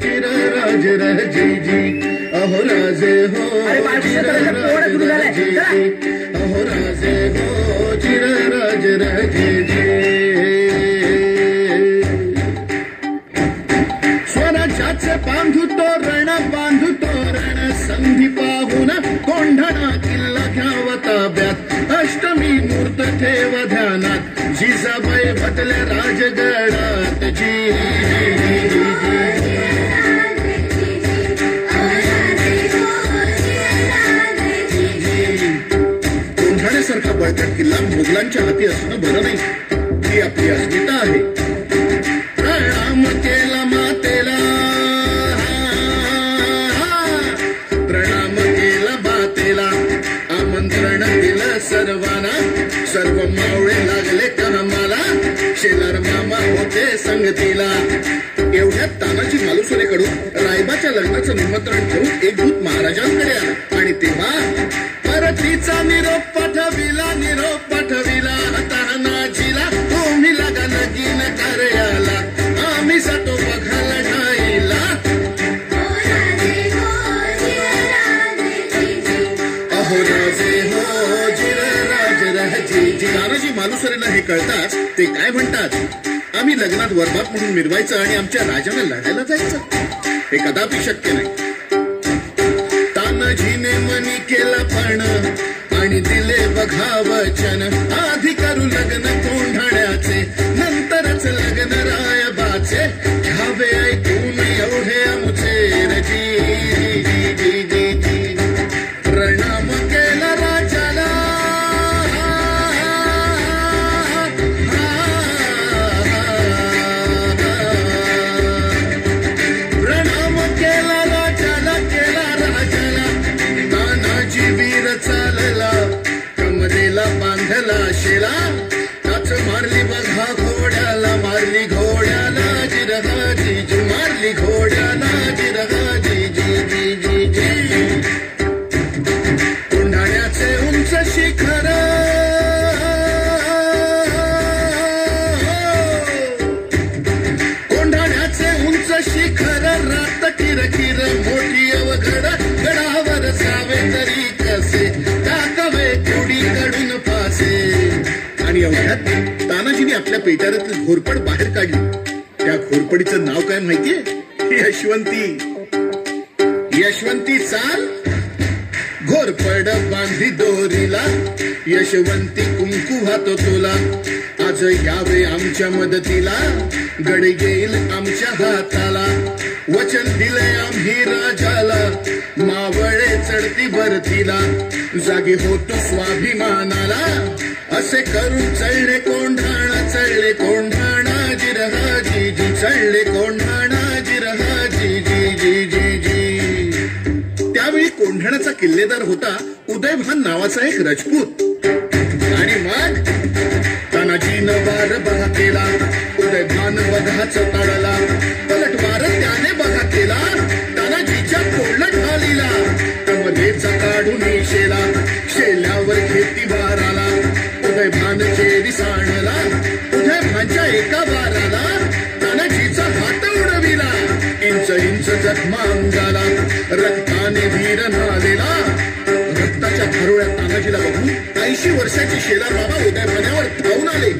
चिर राज रह जी जी, अहो राजे हो अहो राजे हो चिर राज रह जी जी. स्वराज्याचे बांधू तोरण बांधू तोरण, संधी पाहून कोंढणा किल्ला घ्यावा ताब्यात, अष्टमी मूर्त ठेव ध्यानात, जिजाबाई बदले राजगडात जी. कोंढाण्यासारखा बळकट किल्ला मुघलांच्या हाती असणं बरं नाही, ही आपली अस्मिता आहे. प्रणाम केला मातेला, प्रणाम केला मातेला, आमंत्रण दिलं सर्वांना, सर्व मावळे लागले कामाला, शेलार मामा होते संगतीला. एवढ्यात तानाजी मालुसरेकडून रायबाच्या लग्नाचं निमंत्रण घेऊन एक दूत महाराजांकडे आला आणि तेव्हा परतीचा निरोप पाठविला, निरोप पाठविला तानाजीला, तुम्ही लागा लगीन कार्याला, आम्ही जातो बघायला ठाईला. अहो राजे हो चिर राज रह जी जी. तानाजी मालुसरेला हे कळताच ते काय म्हणतात, आम्ही लग्नात वरबाप म्हणून मिरवायचं आणि आमच्या राजाला लढायला जायचं, हे कदापि शक्य नाही. तानाजीने मनी केला पण आणि दिले बघा वचन, आधी करू लग्न कोंढाण्याचे, नंतरच लग्न रायबाचे, घ्यावे ऐकून एवढे आमचे रजी जी जी जी जी. प्रणाम केला राजाला, प्रणाम केला राजाला, केला राजाला, तानाजी वीर चालला, कमरेला बांधला शेला, नाच मारली बघा घोड्याला, मारली घोड्याला जिरगा जी जी, मारली घोड्याला जिरगा जी जी जी जी जी. कोंढाण्याचे उंच शिखर, कोंढाण्याचे उंच शिखर, रात किर किर मोठी अवघड, गडावर जावे तरी कसे, टाकावे केवढी कडून फासे. आणि एवढ्यात तानाजीने आपल्या पेटाऱ्यातील घोरपड बाहेर काढली. त्या घोरपडीचं नाव काय माहितीये? यशवंती. यशवंती चाल घोरपड बांधी दोरीला, यशवंती कुंकू वाहतो तुला, आज यावे आमच्या मदतीला, गड येईल आमच्या हाताला, वचन दिलंय आम्ही राजाला, मावळे चढती भरतीला, जागी होतो स्वाभिमानाला, असे करून चढले कोंढाणा, चढले कोंढाणा जिरहा जी जी, चढले कोंढाणा जिरहा जी जी जी जी जी. त्यावेळी कोंढाण्याचा किल्लेदार होता उदयभान नावाचा एक राजपूत. आणि मग तानाजीनं वार बघा केला, उदयभान वधाच ताडला, पलटवार त्याने बघा केला, तानाजीच्या कोल्हट ढालीला, कमलेचा काढून शेला, शेल्यावर खेती वाराला, उदयभान चेरी सांडला, उदयभानच्या एका वाराला तानाजीचा हात उडविला, इंच इंच जखमा अंगाला, रक्ताने वीर नालेला. रक्ताच्या भरोळ्यात तानाजीला बघून 80 वर्षाचे शेलार बाबा उदयभानावर धावून आले.